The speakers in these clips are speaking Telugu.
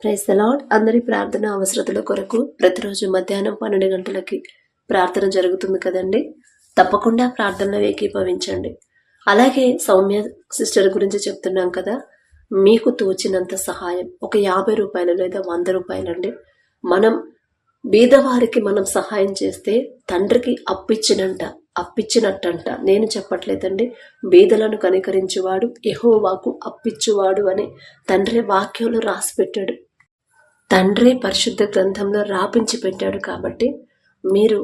Praise the lord. అందరి ప్రార్థన అవసరతల కొరకు ప్రతిరోజు మధ్యాహ్నం 12 గంటలకి ప్రార్థన జరుగుతుంది కదండి. తప్పకుండా ప్రార్థనలో ఏకీభవించండి. అలాగే సౌమ్య సిస్టర్ గురించి చెప్తున్నాం కదా, మీకు తోచినంత సహాయం ఒక 50 రూపాయలు లేదా 100 రూపాయలండి. మనం బీదవారికి మనం సహాయం చేస్తే తండ్రికి అప్పిచ్చినట్టంట. నేను చెప్పట్లేదండి, బీదలను కనికరించువాడు యెహోవాకు అప్పిచ్చువాడు అని తండ్రి వాక్యంలో రాసి పెట్టాడు. తండ్రి పరిశుద్ధ గ్రంథంలో రాపించి పెట్టాడు. కాబట్టి మీరు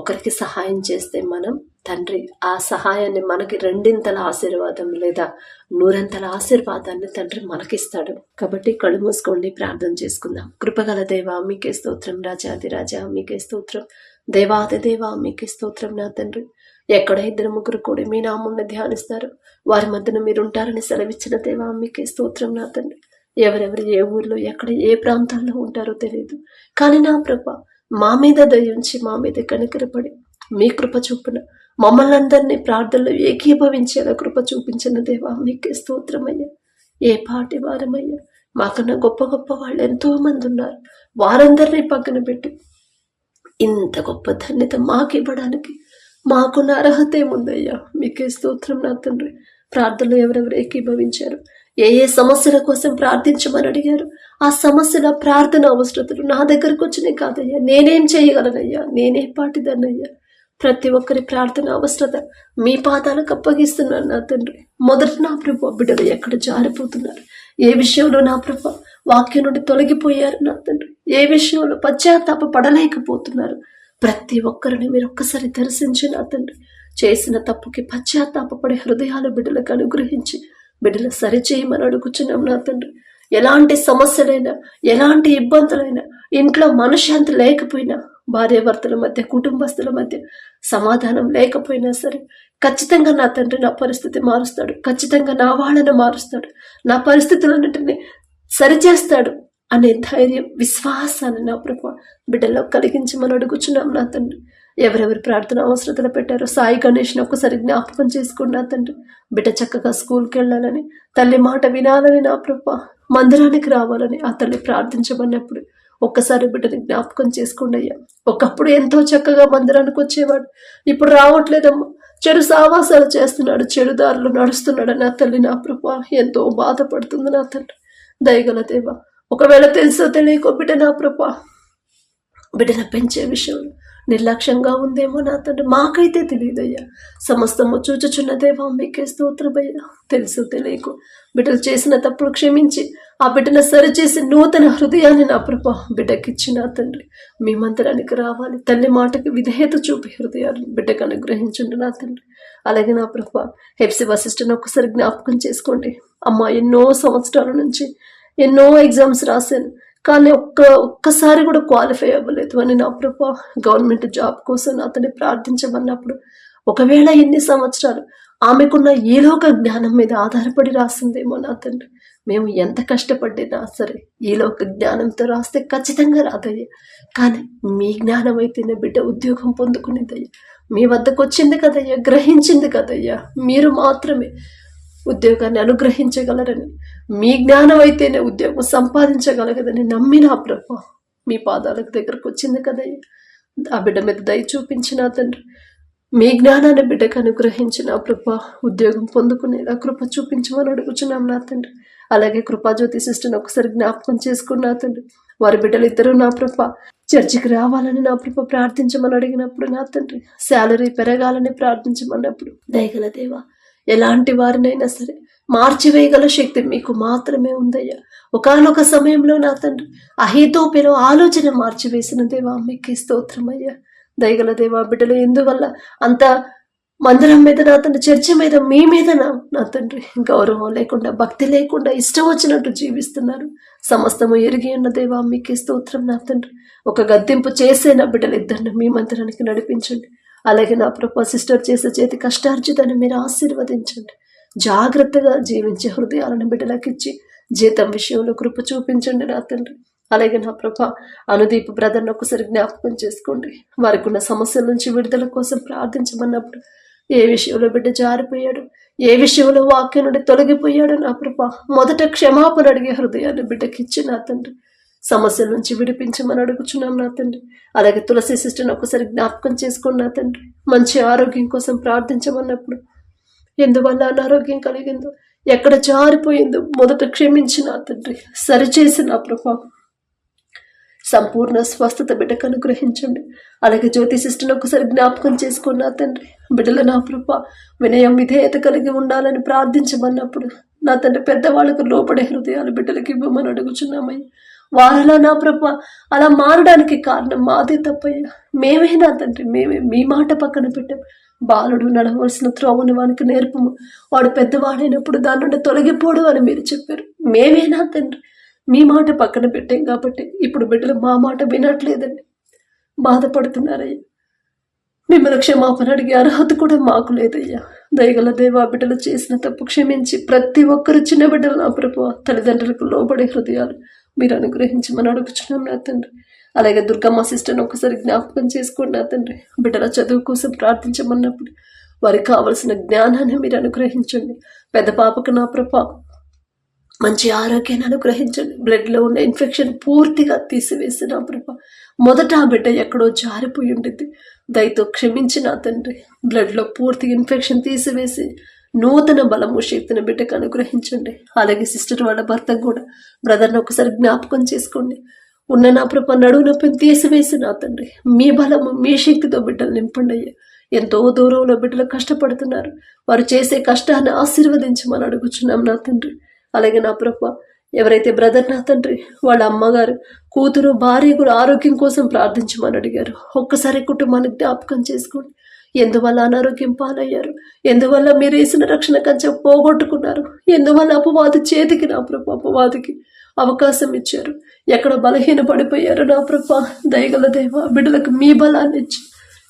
ఒకరికి సహాయం చేస్తే మనం తండ్రి ఆ సహాయాన్ని మనకి రెండింతల ఆశీర్వాదం లేదా నూరంతల ఆశీర్వాదాన్ని తండ్రి మనకిస్తాడు. కాబట్టి కళ్ళు మూసుకోండి, ప్రార్థన చేసుకుందాం. కృపగల దేవా మీకే స్తోత్రం, రాజాదిరాజా మీకే స్తోత్రం, దేవాది దేవా మీకే స్తోత్రం. నా తండ్రి, ఎక్కడ 2-3 కూడి మీ నామమును ధ్యానిస్తారు వారి మధ్యన మీరు ఉంటారని సెలవిచ్చిన దేవా మీకే స్తోత్రం. నా తండ్రి, ఎవరెవరు ఏ ఊర్లో ఎక్కడ ఏ ప్రాంతాల్లో ఉంటారో తెలియదు, కానీ నా ప్రభ మా మీద దయించి మా మీద కనికరపడి మీ కృప చూపున మమ్మల్ని అందరినీ ప్రార్థనలో ఏకీభవించేలా కృప చూపించిన దేవా మీకే స్తోత్రమయ్యా. ఏ పాటి వారమయ్యా, మాకన్నా గొప్ప గొప్ప వాళ్ళు ఎంతో మంది ఉన్నారు. వారందరినీ పక్కన పెట్టి ఇంత గొప్ప ధన్యత మాకివ్వడానికి మాకున్న అర్హత ఏముందయ్యా. మీకే స్తోత్రం. నా తండ్రి, ప్రార్థనలో ఎవరెవరు ఏకీభవించారు, ఏ ఏ సమస్యల కోసం ప్రార్థించమని అడిగారు, ఆ సమస్యల ప్రార్థన అవసరతలు నా దగ్గరకు వచ్చినాయి కాదయ్యా. నేనేం చేయగలనయ్యా, నేనే పాటిదన్నయ్యా. ప్రతి ఒక్కరి ప్రార్థన అవసరత మీ పాదాలకు అప్పగిస్తున్నాను నా తండ్రి. మొదట నా ప్రభు బిడ్డలు ఎక్కడ జారిపోతున్నారు, ఏ విషయంలో నా ప్రభు వాక్యం నుండి తొలగిపోయారు నా తండ్రి, ఏ విషయంలో పశ్చాత్తాప పడలేకపోతున్నారు, ప్రతి ఒక్కరిని మీరు ఒక్కసారి దర్శించి నా తండ్రి, చేసిన తప్పుకి పశ్చాత్తాపడే హృదయాలు బిడ్డలకు అనుగ్రహించి బిడ్డలు సరిచేయమని అడుగుచున్నాం నా తండ్రి. ఎలాంటి సమస్యలైనా ఎలాంటి ఇబ్బందులైనా ఇంట్లో మనశ్శాంతి లేకపోయినా, భార్యాభర్తల మధ్య కుటుంబస్తుల మధ్య సమాధానం లేకపోయినా సరే ఖచ్చితంగా నా తండ్రి నా పరిస్థితి మారుస్తాడు, ఖచ్చితంగా నా వాళ్ళను మారుస్తాడు, నా పరిస్థితులన్నింటినీ సరిచేస్తాడు అనే ధైర్యం విశ్వాసాన్ని నా ప్రభు బిడ్డల్లో కలిగించమని అడుగుచున్నాం నా తండ్రి. ఎవరెవరు ప్రార్థన అవసరతలు పెట్టారో సాయి గణేష్ని ఒక్కసారి జ్ఞాపకం చేసుకుని నా తండ్రి, బిడ్డ చక్కగా స్కూల్కి వెళ్ళాలని, తల్లి మాట వినాలని, నా ప్రభు మందిరానికి రావాలని ఆ తల్లి ప్రార్థించమన్నప్పుడు ఒక్కసారి బిడ్డని జ్ఞాపకం చేసుకోండి అయ్యా. ఒకప్పుడు ఎంతో చక్కగా మందిరానికి వచ్చేవాడు, ఇప్పుడు రావట్లేదమ్మా, చెడు సావాసాలు చేస్తున్నాడు, చెడు దారులు నడుస్తున్నాడు నా తల్లి. నా ప్రభు ఎంతో బాధపడుతుంది నా తండ్రి. దయగల దేవా, ఒకవేళ తెలుసో తెలియకో బిడ్డ నా ప్రభు బిడ్డను పెంచే విషయంలో నిర్లక్ష్యంగా ఉందేమో నా తండ్రి, మాకైతే తెలియదయ్యా. సమస్తము చూచుచున్న దేవా మీకే స్తోత్రమయ్యా. తెలుసు తెలియకు బిడ్డలు చేసిన తప్పుడు క్షమించి ఆ బిడ్డను సరిచేసి నూతన హృదయాన్ని నా ప్రభా బిడ్డకిచ్చి నా తండ్రి మీ మందిరానికి రావాలి. తల్లి మాటకి విధేయత చూపి హృదయాన్ని బిడ్డకు అనుగ్రహించండి నా తండ్రి. అలాగే నా ప్రభా హెప్సి వశిష్ఠను ఒక్కసారి జ్ఞాపకం చేసుకోండి. అమ్మ ఎన్నో సంవత్సరాల నుంచి ఎన్నో ఎగ్జామ్స్ రాశాను, కానీ ఒక్కసారి కూడా క్వాలిఫై అవ్వలేదు అని నా ప్రభా గవర్నమెంట్ జాబ్ కోసం అతన్ని ప్రార్థించమన్నప్పుడు, ఒకవేళ ఎన్ని సంవత్సరాలు ఆమెకున్న ఈలోక జ్ఞానం మీద ఆధారపడి రాసిందేమో నా తండ్రి. మేము ఎంత కష్టపడ్డా సరే ఈలోక జ్ఞానంతో రాస్తే ఖచ్చితంగా రాదయ్యా, కానీ మీ జ్ఞానం అయితేనే బిడ్డ ఉద్యోగం పొందుకునేదయ్యా. మీ వద్దకు వచ్చింది కదయ్యా, గ్రహించింది కదయ్యా, మీరు మాత్రమే ఉద్యోగాన్ని అనుగ్రహించగలరని, మీ జ్ఞానం అయితేనే ఉద్యోగం సంపాదించగలగదని నమ్మిన ప్రభు మీ పాదాలకు దగ్గరకు వచ్చింది కదయ్యా. ఆ బిడ్డ మీద దయ చూపించిన తండ్రి, మీ జ్ఞానాన్ని బిడ్డకు అనుగ్రహించిన ప్రభు ఉద్యోగం పొందుకునేలా కృప చూపించమని అడుగుచున్నాం నా తండ్రి. అలాగే కృపాజ్యోతి సిస్టర్ని ఒకసారి జ్ఞాపకం చేసుకున్నా తండ్రి. వారి బిడ్డలు ఇద్దరు నా ప్రభ చర్చికి రావాలని నా ప్రభ ప్రార్థించమని అడిగినప్పుడు నా తండ్రి, శాలరీ పెరగాలని ప్రార్థించమన్నప్పుడు, దయగల దేవా ఎలాంటి వారినైనా సరే మార్చివేయగల శక్తి మీకు మాత్రమే ఉందయ్యా. ఒకానొక సమయంలో నా తండ్రి అహీతోపెలు ఆలోచన మార్చివేసిన దేవా మీకే స్తోత్రమయ్యా. దయగల దేవా బిడ్డలు ఎందువల్ల అంత మందిరం మీద నా తండ్రి, చర్చి మీద, మీ మీద నా తండ్రి గౌరవం లేకుండా, భక్తి లేకుండా ఇష్టం వచ్చినట్టు జీవిస్తున్నారు. సమస్తము ఎరిగి ఉన్న దేవా మీకే స్తోత్రం నా తండ్రి. ఒక గద్దింపు చేసే నా బిడ్డలు ఇద్దరిని మీ మందిరానికి నడిపించండి. అలాగే నా ప్రభా సిస్టర్ చేసే చేతి కష్టార్జితాన్ని మీరు ఆశీర్వదించండి. జాగ్రత్తగా జీవించే హృదయాలను బిడ్డలకిచ్చి జీతం విషయంలో కృప చూపించండి నా తండ్రి. అలాగే నా ప్రభా అనుదీప్ బ్రదర్ని ఒకసారి జ్ఞాపకం చేసుకోండి. వారికి ఉన్న సమస్యల నుంచి విడుదల కోసం ప్రార్థించమన్నప్పుడు ఏ విషయంలో బిడ్డ జారిపోయాడు, ఏ విషయంలో వాక్యం నుండి తొలగిపోయాడు నా ప్రభా మొదట క్షమాపణ అడిగే హృదయాన్ని బిడ్డకిచ్చి నా తండ్రి సమస్యల నుంచి విడిపించమని అడుగుచున్నాం నా తండ్రి. అలాగే తులసి సిస్టర్ని ఒకసారి జ్ఞాపకం చేసుకోండి నా తండ్రి. మంచి ఆరోగ్యం కోసం ప్రార్థించమన్నప్పుడు ఎందువల్ల అనారోగ్యం కలిగిందో, ఎక్కడ జారిపోయిందో మొదట క్షమించి నా తండ్రి సరిచేసి నా ప్రభా సంపూర్ణ స్వస్థత బిడ్డకు అనుగ్రహించండి. అలాగే జ్యోతి సిస్టర్ని ఒకసారి జ్ఞాపకం చేసుకోండి నా తండ్రి. బిడ్డలు నా ప్రభా వినయం విధేయత కలిగి ఉండాలని ప్రార్థించమన్నప్పుడు నా తండ్రి పెద్దవాళ్ళకు లోపడే హృదయాలు బిడ్డలకి ఇవ్వమని అడుగుచున్నామయ్యా. వారలా నా ప్రభా అలా మారడానికి కారణం మాదే తప్పయ్యా. మేమే నా తండ్రి, మేమే మీ మాట పక్కన పెట్టాం. బాలుడు నడవలసిన త్రోవను వానికి నేర్పము, వాడు పెద్దవాడైనప్పుడు దాని నుండి తొలగిపోడు అని మీరు చెప్పారు. మేమే నా తండ్రి మీ మాట పక్కన పెట్టాం కాబట్టి ఇప్పుడు బిడ్డలు మా మాట వినట్లేదండి, బాధపడుతున్నారయ్యా. మిమ్మల్ని క్షమాపణ అడిగే అర్హత కూడా మాకు లేదయ్యా. దయగల దేవా, బిడ్డలు చేసిన తప్పు క్షమించి ప్రతి ఒక్కరు చిన్న బిడ్డలు నా ప్రభు తల్లిదండ్రులకు లోబడే హృదయాలు మీరు అనుగ్రహించమని అడుగుచున్నాం నా తండ్రి. అలాగే దుర్గమ్మ సిస్టర్ని ఒకసారి జ్ఞాపకం చేసుకోండి నా తండ్రి. బిడ్డల చదువు కోసం ప్రార్థించమన్నప్పుడు వారికి కావలసిన జ్ఞానాన్ని మీరు అనుగ్రహించండి. పెద్ద పాపకు నా ప్రభా మంచి ఆరోగ్యాన్ని అనుగ్రహించండి. బ్లడ్లో ఉన్న ఇన్ఫెక్షన్ పూర్తిగా తీసివేసి నా ప్రభా మొదట ఆ బిడ్డ ఎక్కడో జారిపోయి ఉండింది, దయతో క్షమించి నా తండ్రి బ్లడ్లో పూర్తి ఇన్ఫెక్షన్ తీసివేసి నూతన బలము శక్తిని బిడ్డకు అనుగ్రహించండి. అలాగే సిస్టర్ వాళ్ళ భర్తకు కూడా బ్రదర్ని ఒకసారి జ్ఞాపకం చేసుకోండి. ఉన్న నా ప్రభా నడువు నొప్పిని తీసివేసి నా తండ్రి మీ బలము మీ శక్తితో బిడ్డలు నింపండి అయ్యా. ఎంతో దూరంలో బిడ్డలు కష్టపడుతున్నారు, వారు చేసే కష్టాన్ని ఆశీర్వదించమని అడుగుచున్నాం నా తండ్రి. అలాగే నా ప్రభా ఎవరైతే బ్రదర్ నా తండ్రి వాళ్ళ అమ్మగారు కూతురు భార్య కూడా ఆరోగ్యం కోసం ప్రార్థించమని అడిగారు, ఒక్కసారి కుటుంబాన్ని జ్ఞాపకం చేసుకోండి. ఎందువల్ల అనారోగ్యం పాలయ్యారు, ఎందువల్ల మీరు వేసిన రక్షణ కంచె పోగొట్టుకున్నారు, ఎందువల్ల అపవాది చేతికి నా ప్రభా అపవాదికి అవకాశం ఇచ్చారు, ఎక్కడ బలహీన పడిపోయారు నా ప్రభా దయగల దేవ బిడ్డలకు మీ బలాన్ని ఇచ్చి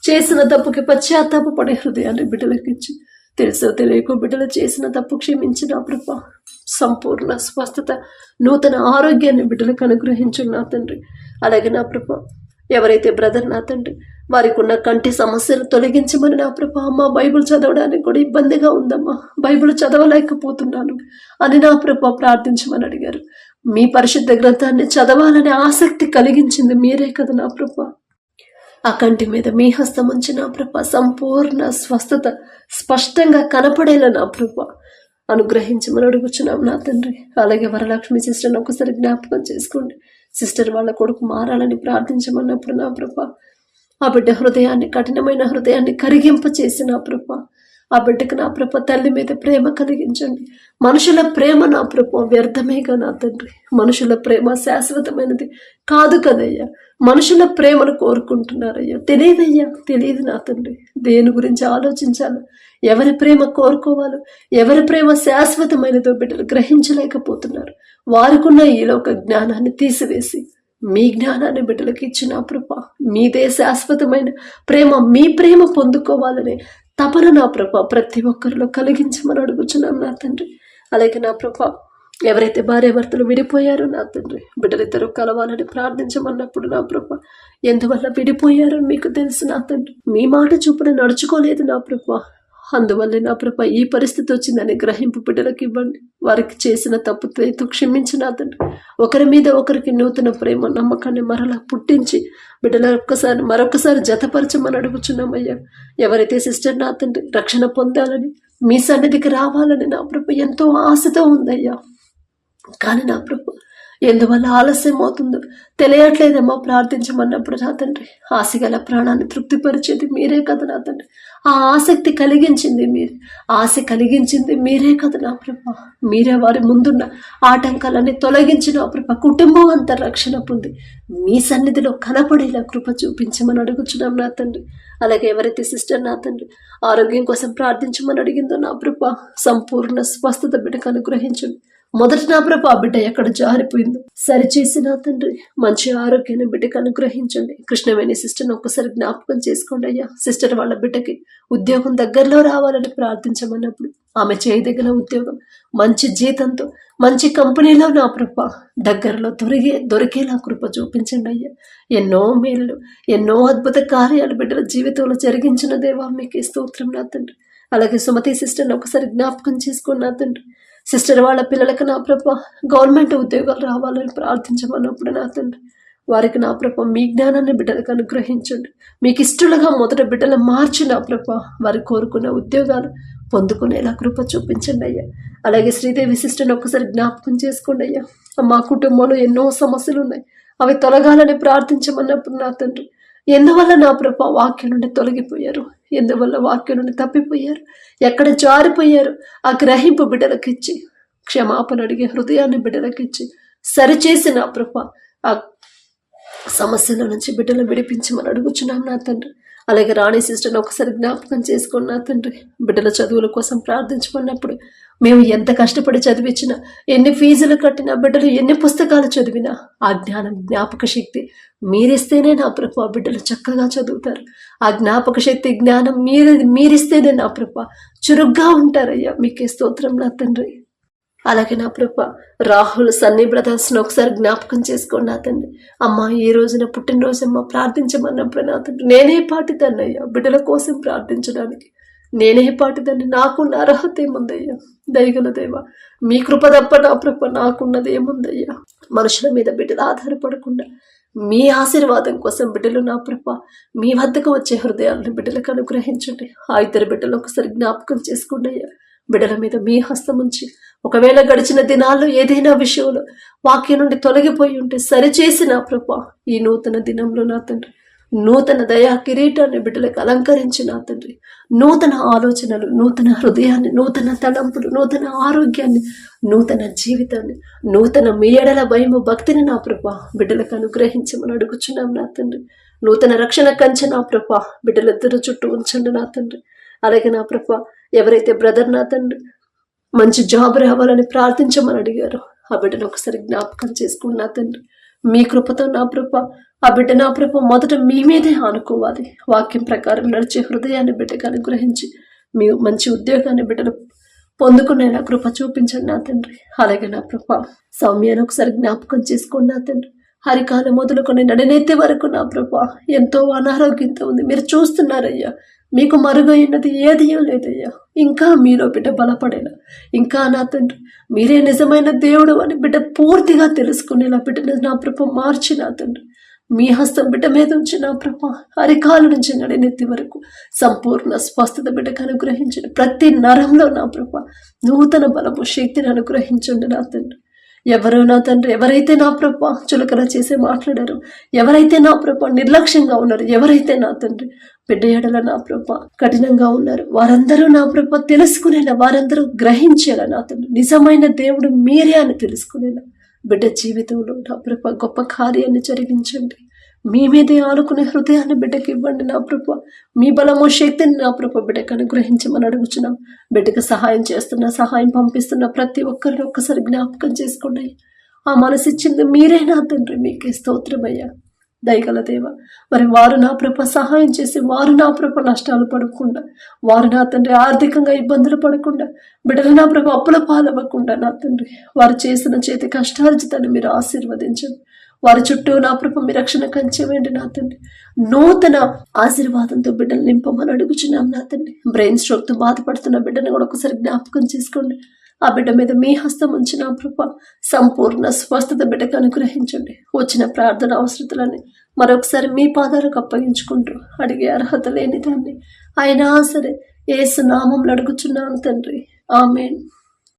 చేసిన తప్పుకి పశ్చాత్తాపడే హృదయాన్ని బిడ్డలకు ఇచ్చి తెలుసో తెలియకో బిడ్డలు చేసిన తప్పు క్షమించి నా ప్రభా సంపూర్ణ స్వస్థత నూతన ఆరోగ్యాన్ని బిడ్డలకు అనుగ్రహించు నా తండ్రి. అలాగే నా ప్రభా ఎవరైతే బ్రదర్ నా తండ్రి వారికి ఉన్న కంటి సమస్యలు తొలగించమని నా ప్రభా అమ్మ బైబిల్ చదవడానికి కూడా ఇబ్బందిగా ఉందమ్మా, బైబిల్ చదవలేకపోతున్నాను అని నా ప్రభా ప్రార్థించమని అడిగారు. మీ పరిశుద్ధ గ్రంథాన్ని చదవాలనే ఆసక్తి కలిగించింది మీరే కదా నా ప్రభా. ఆ కంటి మీద మీ హస్తం ఉంచి నా ప్రభా సంపూర్ణ స్వస్థత స్పష్టంగా కనపడేలా నా ప్రభా అనుగ్రహించమని అడుగుచున్నాం నా తండ్రి. అలాగే వరలక్ష్మి సిస్టర్ని ఒకసారి జ్ఞాపకం చేసుకోండి. సిస్టర్ వాళ్ళ కొడుకు మారాలని ప్రార్థించమన్నప్పుడు నా ప్రభా ఆ బిడ్డ హృదయాన్ని కఠినమైన హృదయాన్ని కరిగింప చేసి నా ప్రభా ఆ బిడ్డకు నా ప్రభ తల్లి మీద ప్రేమ కలిగించండి. మనుషుల ప్రేమ నా ప్రభ వ్యర్థమేగా నా తండ్రి, మనుషుల ప్రేమ శాశ్వతమైనది కాదు కదయ్యా. మనుషుల ప్రేమను కోరుకుంటున్నారయ్యా, తెలియదయ్యా, తెలియదు నా తండ్రి. దేని గురించి ఆలోచించాలో, ఎవరి ప్రేమ కోరుకోవాలో, ఎవరి ప్రేమ శాశ్వతమైనదో బిడ్డలు గ్రహించలేకపోతున్నారు. వారికున్న ఈ లోక జ్ఞానాన్ని తీసివేసి మీ జ్ఞానాన్ని బిడ్డలకు ఇచ్చిన ప్రభ మీదే శాశ్వతమైన ప్రేమ, మీ ప్రేమ పొందుకోవాలనే తపన నా ప్రభ ప్రతి ఒక్కరిలో కలిగించమని అడుగుచున్నాం నా తండ్రి. అలాగే నా ప్రభ ఎవరైతే భార్యాభర్తలు విడిపోయారో నా తండ్రి బిడ్డలిద్దరూ కలవాలని ప్రార్థించమన్నప్పుడు నా ప్రభ ఎందువల్ల విడిపోయారో మీకు తెలుసు నా తండ్రి. మీ మాట చొప్పున నడుచుకోలేదు నా ప్రభ, అందువల్ల నా ప్రభ ఈ పరిస్థితి వచ్చిందని గ్రహింపు బిడ్డలకు ఇవ్వండి. వారికి చేసిన తప్పుతో క్షమించి నా తండ్రి ఒకరి మీద ఒకరికి నూతన ప్రేమ నమ్మకాన్ని మరలా పుట్టించి బిడ్డల మరొకసారి జతపరచమని అడుగుచున్నామయ్యా. ఎవరైతే సిస్టర్ నా తండ్రి రక్షణ పొందాలని మీ సన్నిధికి రావాలని నా ప్రభ ఎంతో ఆశతో ఉందయ్యా, కానీ నా ప్రభ ఎందువల్ల ఆలస్యం అవుతుందో తెలియట్లేదమ్మా. ప్రార్థించమన్నప్పుడు నా తండ్రి ఆశగల ప్రాణాన్ని తృప్తిపరిచేది మీరే కదా నా తండ్రి. ఆ ఆసక్తి కలిగించింది మీరే, ఆశ కలిగించింది మీరే కదా నా ప్రభ. మీరే వారి ముందున్న ఆటంకాలన్నీ తొలగించిన ప్రభ కుటుంబం అంతా రక్షణ పొంది మీ సన్నిధిలో కనపడేలా కృప చూపించమని అడుగుచున్నాం నా తండ్రి. అలాగే ఎవరైతే సిస్టర్ నా తండ్రి ఆరోగ్యం కోసం ప్రార్థించమని అడిగిందో నా ప్రభ సంపూర్ణ స్వస్థత బిడ్డకు అనుగ్రహించండి. మొదటి నా ప్రభా బిడ్డ ఎక్కడ జారిపోయిందో సరిచేసి నా తండ్రి మంచి ఆరోగ్యాన్ని బిడ్డకు అనుగ్రహించండి. కృష్ణవేణి సిస్టర్ని ఒక్కసారి జ్ఞాపకం చేసుకోండి అయ్యా. సిస్టర్ వాళ్ళ బిడ్డకి ఉద్యోగం దగ్గరలో రావాలని ప్రార్థించమన్నప్పుడు ఆమె చేయదగిన ఉద్యోగం మంచి జీతంతో మంచి కంపెనీలో నా ప్రభా దగ్గరలో దొరికేలా కృప చూపించండి అయ్యా. ఎన్నో మేలు ఎన్నో అద్భుత కార్యాలు బిడ్డల జీవితంలో జరిగించిన దేవా మీకే స్తోత్రం నా తండ్రి. అలాగే సుమతి సిస్టర్ని ఒకసారి జ్ఞాపకం చేసుకోండి నా తండ్రి. సిస్టర్ వాళ్ళ పిల్లలకు నా ప్రభ గవర్నమెంట్ ఉద్యోగాలు రావాలని ప్రార్థించమన్నప్పుడు నా తండ్రి వారికి నా ప్రభ మీ జ్ఞానాన్ని బిడ్డలకు అనుగ్రహించండి. మీకు ఇష్టలుగా మొదట బిడ్డలు మార్చి నా ప్రభ వారు కోరుకున్న ఉద్యోగాలు పొందుకునేలా కృప చూపించండి అయ్యా. అలాగే శ్రీదేవి సిస్టర్ని ఒక్కసారి జ్ఞాపకం చేసుకోండి అయ్యా. మా కుటుంబంలో ఎన్నో సమస్యలు ఉన్నాయి, అవి తొలగాలని ప్రార్థించమన్నప్పుడు నా తండ్రి ఎందువల్ల నా ప్రభ వాక్యం నుండి తొలగిపోయారు, ఎందువల్ల వాక్యం నుండి తప్పిపోయారు, ఎక్కడ జారిపోయారు, ఆ గ్రహింపు బిడ్డలకు ఇచ్చి క్షమాపణ అడిగే హృదయాన్ని బిడ్డలకు ఇచ్చి సరిచేసి నా ప్రభ ఆ సమస్యల నుంచి బిడ్డలు విడిపించమని అడుగుచున్నాం నా తండ్రి. అలాగే రాణి సిస్టర్ని ఒకసారి జ్ఞాపకం చేసుకుని నా తండ్రి బిడ్డల చదువుల కోసం ప్రార్థించమన్నప్పుడు మేము ఎంత కష్టపడి చదివించినా, ఎన్ని ఫీజులు కట్టినా, బిడ్డలు ఎన్ని పుస్తకాలు చదివినా ఆ జ్ఞానం జ్ఞాపక శక్తి మీరిస్తేనే నా ప్రభు బిడ్డలు చక్కగా చదువుతారు. ఆ జ్ఞాపక శక్తి జ్ఞానం మీరిస్తేనే నా ప్రభు చురుగ్గా ఉంటారయ్యా. మీకే స్తోత్రం నా తండ్రి. అలాగే నా ప్రభ రాహుల్ సన్నీ బ్రదర్స్ని ఒకసారి జ్ఞాపకం చేసుకోండి నా తండ్రి. అమ్మ ఈ రోజున పుట్టినరోజమ్మ ప్రార్థించమన్నప్పుడు నా తండ్రి నేనే పాటిదాన్నయ్యా, బిడ్డల కోసం ప్రార్థించడానికి నేనే పాటిదాన్ని. నాకున్న అర్హత ఏముందయ్యా, దయగల దేవ మీ కృప తప్ప నా ప్రభ నాకున్నది ఏముందయ్యా. మనుషుల మీద బిడ్డలు ఆధారపడకుండా మీ ఆశీర్వాదం కోసం బిడ్డలు నా ప్రభ మీ వద్దకు వచ్చే హృదయాలను బిడ్డలకు అనుగ్రహించండి. ఆ ఇద్దరు బిడ్డలు ఒకసారి జ్ఞాపకం చేసుకోండి అయ్యా. బిడ్డల మీద మీ హస్తం ఉంచి ఒకవేళ గడిచిన దినాల్లో ఏదైనా విషయంలో వాక్యం నుండి తొలగిపోయి ఉంటే సరిచేసి నా ప్రభా ఈ నూతన దినంలో నా తండ్రి నూతన దయా కిరీటాన్ని బిడ్డలకు అలంకరించి నా తండ్రి నూతన ఆలోచనలు, నూతన హృదయాన్ని, నూతన తలంపులు, నూతన ఆరోగ్యాన్ని, నూతన జీవితాన్ని, నూతన మీ ఎడల భయము భక్తిని నా ప్రభా బిడ్డలకు అనుగ్రహించమని అడుగుచున్నాం నా తండ్రి. నూతన రక్షణ కంచె నా ప్రభా బిడ్డలిద్దరు చుట్టూ ఉంచండి నా తండ్రి. అలాగే నా ప్రభా ఎవరైతే బ్రదర్ నా తండ్రి మంచి జాబ్ రావాలని ప్రార్థించమని అడిగారు ఆ బిడ్డను ఒకసారి జ్ఞాపకం చేసుకుని నా తండ్రి మీ కృపతో నా ప్రభ ఆ బిడ్డ నా ప్రభ మొదట మీ మీదే ఆనుకోవాలి. వాక్యం ప్రకారం నడిచే హృదయాన్ని బిడ్డకు అనుగ్రహించి మీ మంచి ఉద్యోగాన్ని బిడ్డలు పొందుకునేలా కృప చూపించండి నా తండ్రి. అలాగే నా ప్రభ సౌమ్యాన్ని ఒకసారి జ్ఞాపకం చేసుకోండి నా తండ్రి. హరికాలం మొదలుకొని నడినెత్తే వరకు నా ప్రభ ఎంతో అనారోగ్యంతో ఉంది, మీరు చూస్తున్నారయ్యా. మీకు మరుగైనది ఏది లేదయ్యా. ఇంకా మీలో బిడ్డ బలపడేలా, ఇంకా నా తండ్రి మీరే నిజమైన దేవుడు అని బిడ్డ పూర్తిగా తెలుసుకునేలా బిడ్డను నా ప్రభ మార్చి నా తండ్రి మీ హస్తం బిడ్డ మీద ఉంచి నా ప్రభ అరికాల నుంచి నడినెత్తి వరకు సంపూర్ణ స్వస్థత బిడ్డకు అనుగ్రహించండి. ప్రతి నరంలో నా ప్రభ నూతన బలము శక్తిని అనుగ్రహించండి నా తండ్రి. ఎవరు నా తండ్రి ఎవరైతే నా ప్రభ చులకన చేసి మాట్లాడారు, ఎవరైతే నా ప్రభ నిర్లక్ష్యంగా ఉన్నారు, ఎవరైతే నా తండ్రి బిడ్డ ఎడల నా ప్రభ కఠినంగా ఉన్నారు, వారందరూ నా ప్రభ తెలుసుకునేలా, వారందరూ గ్రహించేలా నా తండ్రి నిజమైన దేవుడు మీరే అని తెలుసుకునేలా బిడ్డ జీవితంలో నా ప్రభ గొప్ప కార్యాన్ని జరిగించండి. మీ మీదే ఆనుకునే హృదయాన్ని బిడ్డకి ఇవ్వండి నా ప్రభ. మీ బలము శక్తిని నా ప్రభ బిడ్డకు అనుగ్రహించమని అడుగుచున్నాం. బిడ్డకు సహాయం చేస్తున్నా, సహాయం పంపిస్తున్న ప్రతి ఒక్కరిని ఒక్కసారి జ్ఞాపకం చేసుకోండి. ఆ మనసిచ్చింది మీరే నా తండ్రి, మీకే స్తోత్రమయ్యా. దయగల దేవ మరి వారు నా ప్రభ సహాయం చేసి వారు నా ప్రభ నష్టాలు పడకుండా, వారు నా తండ్రి ఆర్థికంగా ఇబ్బందులు పడకుండా, బిడ్డలు నా ప్రభ అప్పుల పాలవ్వకుండా నా తండ్రి వారు చేసిన చేతి కష్టార్జితాన్ని మీరు ఆశీర్వదించండి. వారి చుట్టూ నా ప్రభ మీ రక్షణ కంచెవేంటి నా తండ్రి. నూతన ఆశీర్వాదంతో బిడ్డలు నింపమని అడుగుచున్నాం నా తండ్రి. బ్రెయిన్ స్ట్రోక్తో బాధపడుతున్న బిడ్డను కూడా ఒకసారి జ్ఞాపకం చేసుకోండి. ఆ బిడ్డ మీద మీ హస్తం ఉంచి నా ప్రభ సంపూర్ణ స్వస్థత బిడ్డకు అనుగ్రహించండి. వచ్చిన ప్రార్థన అవసరతలని మరొకసారి మీ పాదాలకు అప్పగించుకుంటూ అడిగే అర్హత లేని దాన్ని అయినా సరే యేసు నామంలో అడుగుచున్నాను తండ్రి. ఆమేన్.